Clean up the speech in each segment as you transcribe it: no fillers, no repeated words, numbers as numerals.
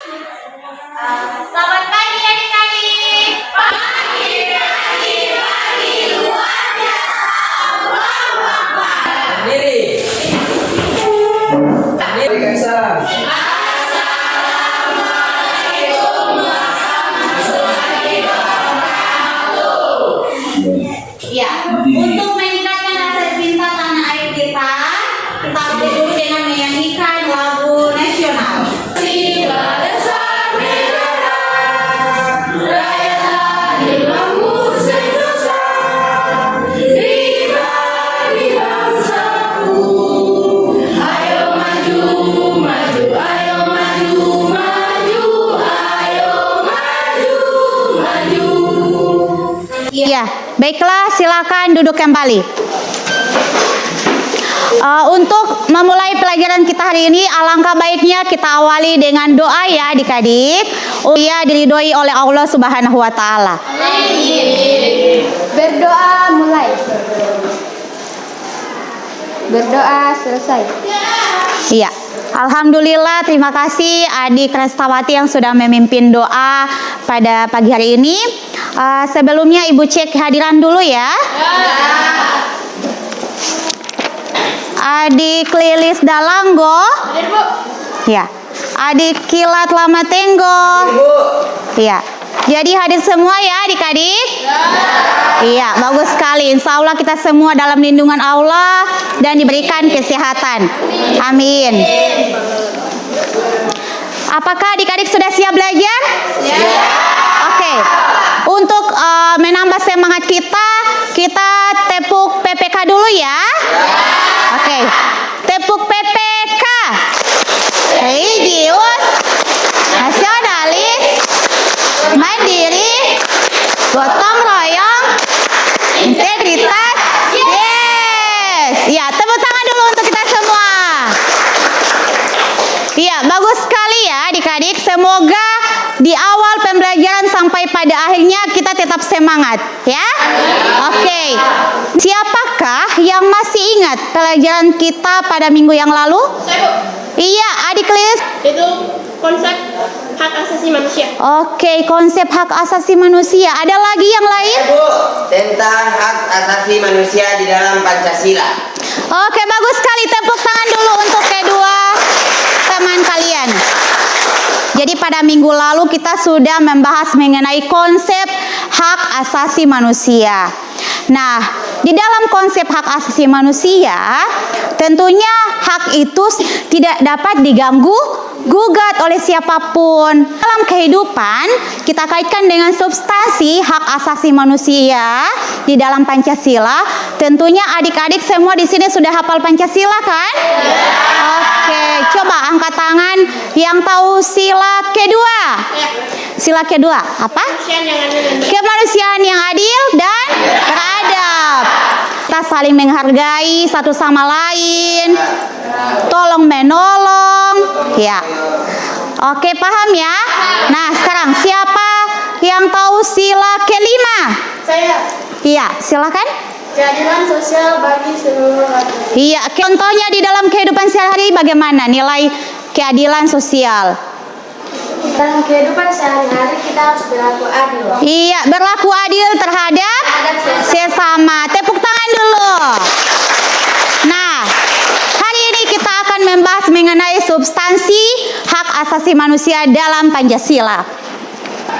Selamat pagi adik-adik. Pagi, pagi, pagi, luar biasa. Berdiri. Berdiri Kaisar. Ya, untuk meningkatkan rasa cinta tanah air kita awali dulu dengan menyanyikan lagu nasional. Sila dasar negara, rakyatlah ilmu sentosa, pribadi bangsaku. Ayo maju, maju, ayo maju, maju, ayo maju, maju. Ya, baiklah, silakan duduk kembali. Untuk memulai pelajaran kita hari ini, alangkah baiknya kita awali dengan doa ya adik-adik. Ia diridhoi oleh Allah Subhanahu wa Ta'ala. Berdoa mulai. Berdoa selesai. Iya. Alhamdulillah, terima kasih adik Restawati yang sudah memimpin doa pada pagi hari ini. Sebelumnya Ibu cek kehadiran dulu ya. Adik Lilis Dalanggo. Ya. Adik Kilat Lama Tenggo. Iya. Jadi hadir semua ya adik-adik? Iya, bagus sekali. Insya Allah kita semua dalam lindungan Allah dan diberikan kesehatan. Amin. Apakah adik-adik sudah siap belajar? Oke. Untuk menambah semangat kita tepuk PPK dulu ya. Oke. Tepuk PPK. Religius, nasionalis, mandiri, gotong royong, integritas. Yes. Ya, tepuk tangan dulu untuk kita semua. Ya, bagus sekali ya adik-adik. Semoga di awal pembelajaran sampai pada akhirnya kita tetap semangat ya. Oke. Siapakah yang masih ingat pelajaran kita pada minggu yang lalu? Saya, Bu. Iya, adik Lilis. Itu konsep hak asasi manusia. Oke, konsep hak asasi manusia. Ada lagi yang lain? Bu, tentang hak asasi manusia di dalam Pancasila. Oke, bagus sekali. Tepuk tangan dulu untuk kedua teman kalian. Jadi pada minggu lalu kita sudah membahas mengenai konsep hak asasi manusia. Nah, di dalam konsep hak asasi manusia, tentunya hak itu tidak dapat diganggu gugat oleh siapapun. Dalam kehidupan, kita kaitkan dengan substansi hak asasi manusia di dalam Pancasila. Tentunya adik-adik semua di sini sudah hafal Pancasila kan? Oke, coba angkat tangan yang tahu sila kedua. Sila kedua apa? Kemanusiaan yang adil dan beradab. Kita saling menghargai satu sama lain. Tolong menolong. Ya. Oke, paham ya? Nah, sekarang siapa yang tahu sila kelima? Saya. Iya, silakan. Keadilan sosial bagi seluruh rakyat. Iya, contohnya di dalam kehidupan sehari-hari bagaimana nilai keadilan sosial? Dalam kehidupan sehari-hari kita harus berlaku adil. Iya, berlaku adil terhadap sesama. Tepuk tangan dulu. Nah, hari ini kita akan membahas mengenai substansi hak asasi manusia dalam Pancasila.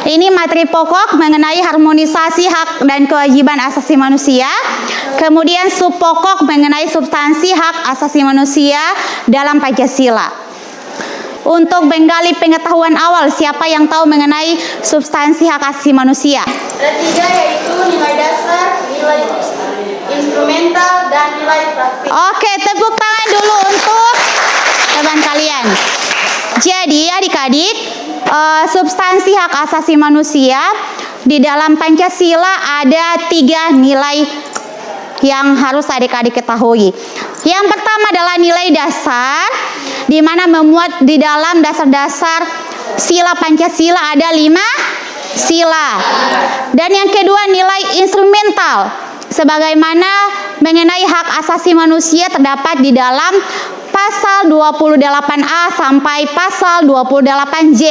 Ini materi pokok mengenai harmonisasi hak dan kewajiban asasi manusia. Kemudian sub pokok mengenai substansi hak asasi manusia dalam Pancasila. Untuk menggali pengetahuan awal, siapa yang tahu mengenai substansi hak asasi manusia? Ada tiga, yaitu nilai dasar, nilai instrumental, dan nilai praktik. Oke, tepuk tangan dulu untuk teman kalian. Jadi adik-adik, substansi hak asasi manusia di dalam Pancasila ada tiga nilai yang harus adik-adik ketahui. Yang pertama adalah nilai dasar, di mana memuat di dalam dasar-dasar sila Pancasila ada 5 sila. Dan yang kedua nilai instrumental, sebagaimana mengenai hak asasi manusia terdapat di dalam pasal 28A sampai pasal 28J.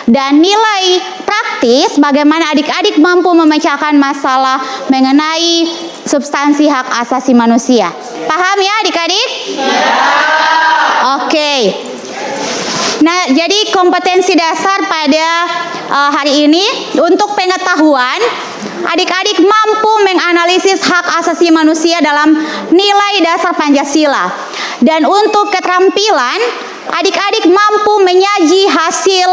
Dan nilai praktis bagaimana adik-adik mampu memecahkan masalah mengenai substansi hak asasi manusia. Paham ya adik-adik? Oke. Nah, jadi kompetensi dasar pada hari ini untuk pengetahuan, adik-adik mampu menganalisis hak asasi manusia dalam nilai dasar Pancasila. Dan untuk keterampilan, adik-adik mampu menyaji hasil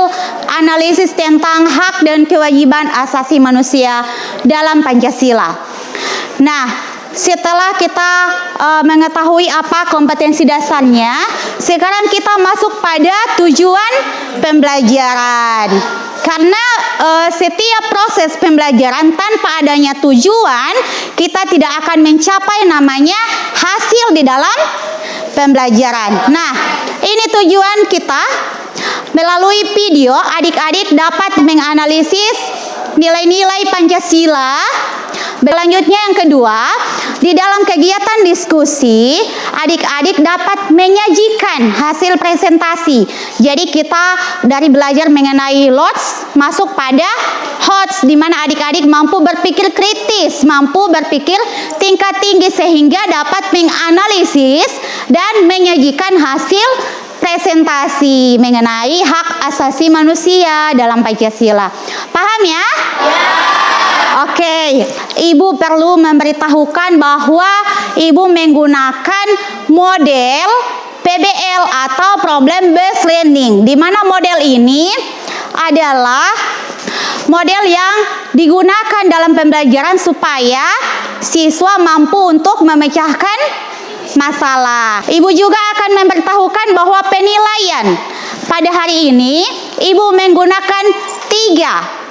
analisis tentang hak dan kewajiban asasi manusia dalam Pancasila. Nah, setelah kita mengetahui apa kompetensi dasarnya, sekarang kita masuk pada tujuan pembelajaran. Karena setiap proses pembelajaran tanpa adanya tujuan, kita tidak akan mencapai namanya hasil di dalam pembelajaran. Nah, ini tujuan kita. Melalui video, adik-adik dapat menganalisis nilai-nilai Pancasila. Selanjutnya yang kedua, di dalam kegiatan diskusi, adik-adik dapat menyajikan hasil presentasi. Jadi kita dari belajar mengenai LOTS masuk pada HOTS, di mana adik-adik mampu berpikir kritis, mampu berpikir tingkat tinggi sehingga dapat menganalisis dan menyajikan hasil presentasi mengenai hak asasi manusia dalam Pancasila. Paham ya? Oke, Ibu perlu memberitahukan bahwa Ibu menggunakan model PBL atau Problem Based Learning, di mana model ini adalah model yang digunakan dalam pembelajaran supaya siswa mampu untuk memecahkan masalah. Ibu juga akan memberitahukan bahwa penilaian pada hari ini Ibu menggunakan 3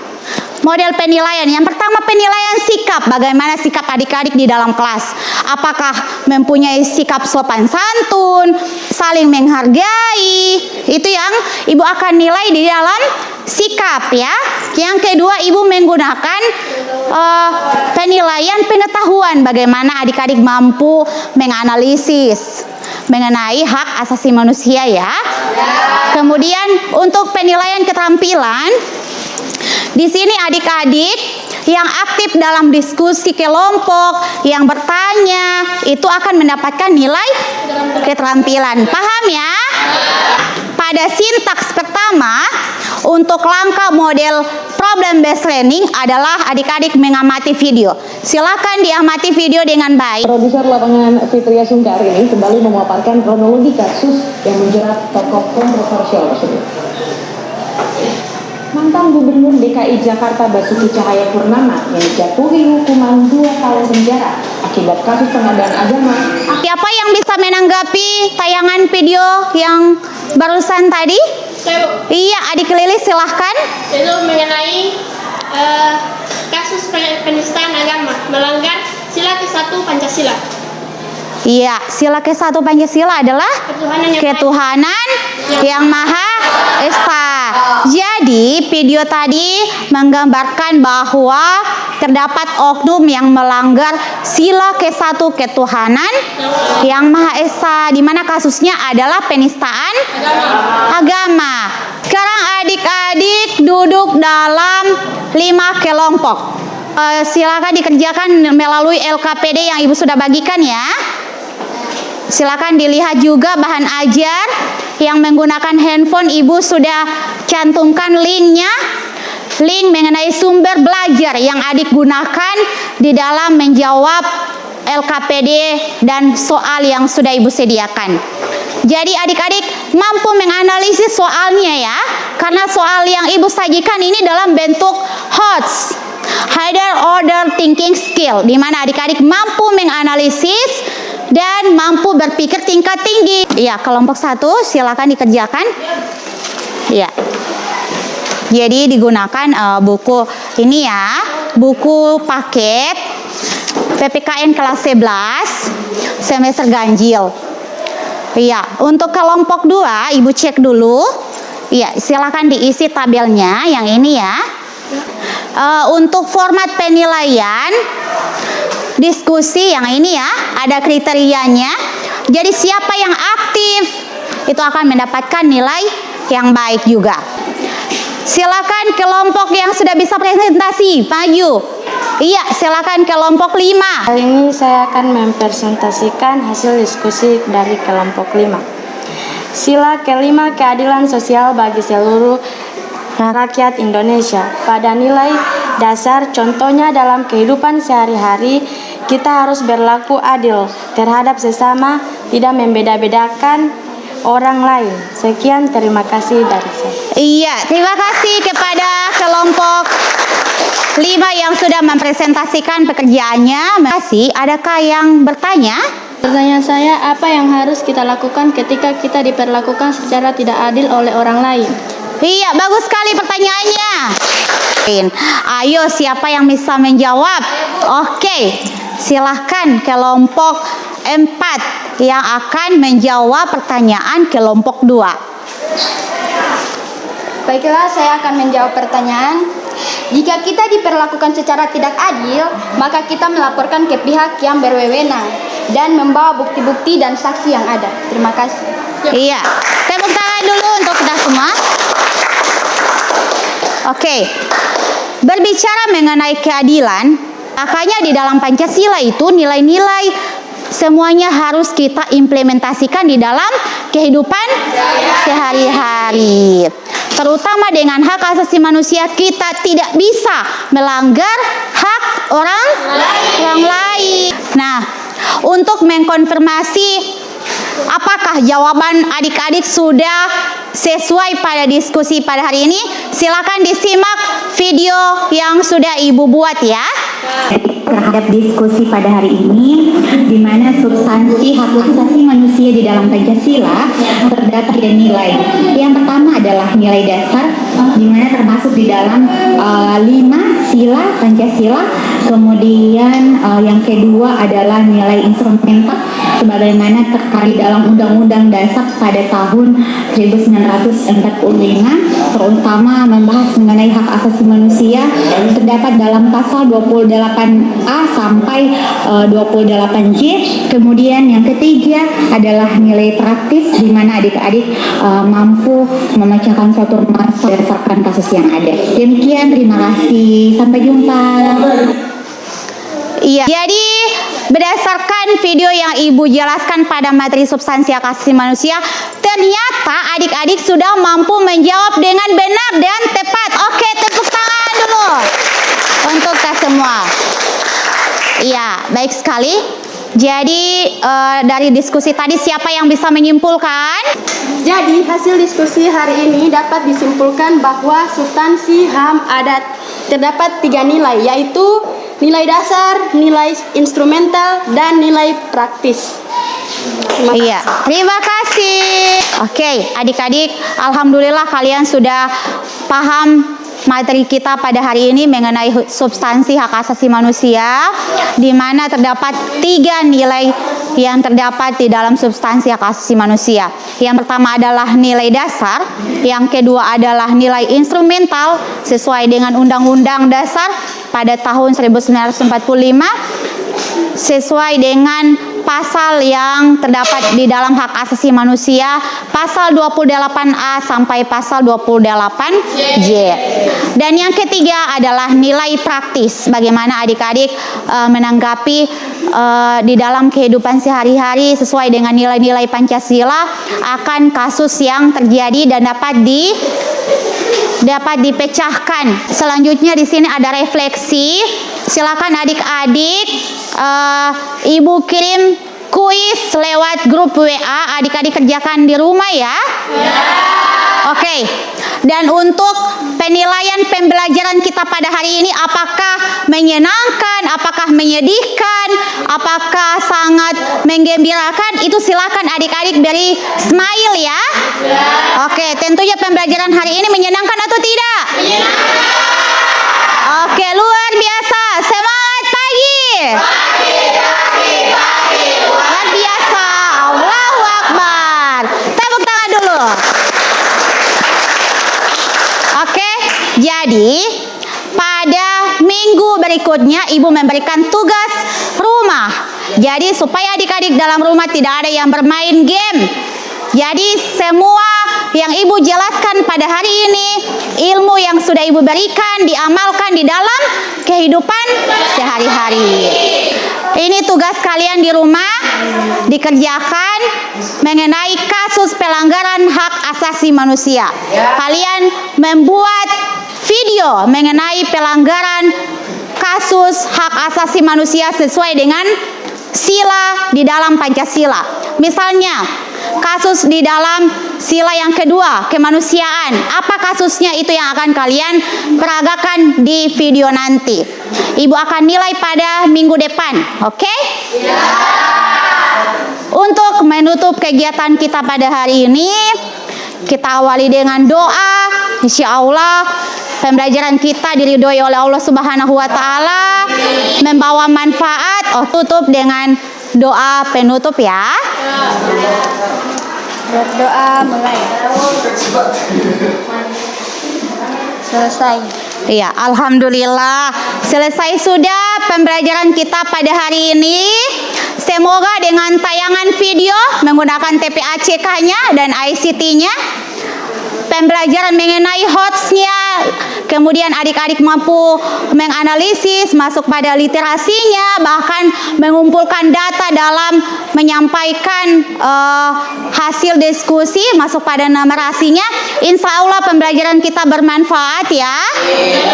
model penilaian. Yang pertama, penilaian sikap. Bagaimana sikap adik-adik di dalam kelas? Apakah mempunyai sikap sopan santun, saling menghargai? Itu yang Ibu akan nilai di dalam sikap ya. Yang kedua, Ibu menggunakan penilaian pengetahuan. Bagaimana adik-adik mampu menganalisis mengenai hak asasi manusia ya. Kemudian untuk penilaian keterampilan, di sini adik-adik yang aktif dalam diskusi kelompok, yang bertanya, itu akan mendapatkan nilai keterampilan. Paham ya? Pada sintaks pertama, untuk langkah model problem based learning adalah adik-adik mengamati video. Silakan diamati video dengan baik. Produser lapangan Fitria Sungkar ini kembali memaparkan kronologi kasus yang menjerat tokoh kontroversial tersebut. Mantan Gubernur DKI Jakarta Basuki Cahayapurnama yang dijatuhi hukuman 2 tahun penjara akibat kasus pengadaan agama. Siapa yang bisa menanggapi tayangan video yang barusan tadi? Saya, Bu. Iya, adik Lili silahkan. Itu mengenai kasus penistaan agama, melanggar sila ke-1 Pancasila. Iya, sila ke-1 Pancasila adalah ketuhanan yang Maha Esa. Jadi, video tadi menggambarkan bahwa terdapat oknum yang melanggar sila ke-1 ketuhanan yang Maha Esa, di mana kasusnya adalah penistaan agama. Sekarang adik-adik duduk dalam 5 kelompok. Silakan dikerjakan melalui LKPD yang Ibu sudah bagikan ya. Silakan dilihat juga bahan ajar yang menggunakan handphone. Ibu sudah cantumkan linknya, link mengenai sumber belajar yang adik gunakan di dalam menjawab LKPD dan soal yang sudah Ibu sediakan. Jadi adik-adik mampu menganalisis soalnya ya, karena soal yang Ibu sajikan ini dalam bentuk HOTS, Higher Order Thinking Skill, di mana adik-adik mampu menganalisis dan mampu berpikir tingkat tinggi. Ya, kelompok 1 silakan dikerjakan. Ya. Jadi digunakan buku ini ya, buku paket PPKN kelas 11 semester ganjil. Iya, untuk kelompok 2 Ibu cek dulu. Iya, silakan diisi tabelnya yang ini ya. Untuk format penilaian diskusi yang ini ya, ada kriterianya. Jadi siapa yang aktif itu akan mendapatkan nilai yang baik juga. Silakan kelompok yang sudah bisa presentasi, maju. Iya, silakan kelompok 5. Kali ini saya akan mempresentasikan hasil diskusi dari kelompok 5. Sila kelima, keadilan sosial bagi seluruh rakyat Indonesia. Pada nilai dasar, contohnya dalam kehidupan sehari-hari, kita harus berlaku adil terhadap sesama, tidak membeda-bedakan orang lain. Sekian, terima kasih dari saya. Iya, terima kasih kepada kelompok 5 yang sudah mempresentasikan pekerjaannya. Terima kasih. Adakah yang bertanya? Pertanyaan saya, apa yang harus kita lakukan ketika kita diperlakukan secara tidak adil oleh orang lain? Iya, bagus sekali pertanyaannya. Ayo, siapa yang bisa menjawab? Oke, silahkan kelompok 4 yang akan menjawab pertanyaan kelompok 2. Baiklah, saya akan menjawab pertanyaan. Jika kita diperlakukan secara tidak adil, maka kita melaporkan ke pihak yang berwenang dan membawa bukti-bukti dan saksi yang ada. Terima kasih. Iya, tepuk tangan dulu untuk kita semua. Oke, berbicara mengenai keadilan, makanya di dalam Pancasila itu nilai-nilai semuanya harus kita implementasikan di dalam kehidupan sehari-hari. Terutama dengan hak asasi manusia, kita tidak bisa melanggar hak orang lain. Nah, untuk mengkonfirmasi apakah jawaban adik-adik sudah sesuai pada diskusi pada hari ini, silakan disimak video yang sudah Ibu buat ya. Terhadap diskusi pada hari ini, di mana substansi hak asasi manusia di dalam Pancasila terdapat tiga nilai. Yang pertama adalah nilai dasar, di mana termasuk di dalam 5 sila Pancasila. Kemudian yang kedua adalah nilai instrumental, sebagaimana terkait dalam Undang-Undang Dasar pada tahun 1945, terutama membahas mengenai hak asasi manusia, terdapat dalam pasal 28A sampai 28J. Kemudian yang ketiga adalah nilai praktis, di mana adik-adik mampu memecahkan suatu masalah berdasarkan kasus yang ada. Demikian, terima kasih. Sampai jumpa. Iya, jadi berdasarkan video yang Ibu jelaskan pada materi substansi hak asasi manusia, ternyata adik-adik sudah mampu menjawab dengan benar dan tepat. Oke, tepuk tangan dulu untuk kita semua. Iya, baik sekali. Jadi dari diskusi tadi siapa yang bisa menyimpulkan? Jadi hasil diskusi hari ini dapat disimpulkan bahwa substansi HAM terdapat 3 nilai, yaitu nilai dasar, nilai instrumental, dan nilai praktis. Iya, terima kasih. Oke, adik-adik, alhamdulillah kalian sudah paham materi kita pada hari ini mengenai substansi hak asasi manusia, di mana terdapat 3 nilai yang terdapat di dalam substansi hak asasi manusia. Yang pertama adalah nilai dasar, yang kedua adalah nilai instrumental sesuai dengan Undang-Undang Dasar pada tahun 1945, sesuai dengan pasal yang terdapat di dalam hak asasi manusia, pasal 28A sampai pasal 28J. Dan yang ketiga adalah nilai praktis, bagaimana adik-adik menanggapi di dalam kehidupan sehari-hari sesuai dengan nilai-nilai Pancasila akan kasus yang terjadi dan dapat dipecahkan. Selanjutnya di sini ada refleksi. Silakan adik-adik, Ibu kirim kuis lewat grup WA, adik-adik kerjakan di rumah ya. Oke. Dan untuk penilaian pembelajaran kita pada hari ini, apakah menyenangkan, apakah menyedihkan, apakah sangat menggembirakan, itu silakan adik-adik beri smile ya. Oke, tentunya pembelajaran hari ini menyenangkan atau tidak? Oke, luar biasa. Semangat pagi. Luar biasa. Allahu Akbar. Tepuk tangan dulu. Oke, jadi pada minggu berikutnya Ibu memberikan tugas rumah. Jadi supaya adik-adik dalam rumah tidak ada yang bermain game. Jadi semua yang Ibu jelaskan pada hari ini, ilmu yang sudah Ibu berikan diamalkan di dalam kehidupan sehari-hari. Ini tugas kalian di rumah, dikerjakan mengenai kasus pelanggaran hak asasi manusia. Kalian membuat video mengenai pelanggaran kasus hak asasi manusia sesuai dengan sila di dalam Pancasila. Misalnya, kasus di dalam sila yang kedua, kemanusiaan. Apa kasusnya itu yang akan kalian peragakan di video nanti. Ibu akan nilai pada minggu depan, oke? Untuk menutup kegiatan kita pada hari ini, kita awali dengan doa. Insya Allah pembelajaran kita diridhoi oleh Allah Subhanahu wa Ta'ala, membawa manfaat. Tutup dengan doa penutup ya. Berdoa mulai. Selesai. Iya, alhamdulillah selesai sudah pembelajaran kita pada hari ini. Semoga dengan tayangan video menggunakan TPACK-nya dan ICT-nya, pembelajaran mengenai HOTS-nya, kemudian adik-adik mampu menganalisis, masuk pada literasinya, bahkan mengumpulkan data dalam menyampaikan hasil diskusi, masuk pada numerasinya. Insya Allah pembelajaran kita bermanfaat ya,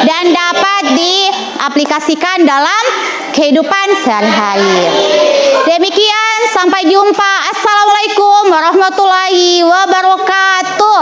dan dapat diaplikasikan dalam kehidupan sehari-hari. Demikian, sampai jumpa. Assalamualaikum warahmatullahi wabarakatuh.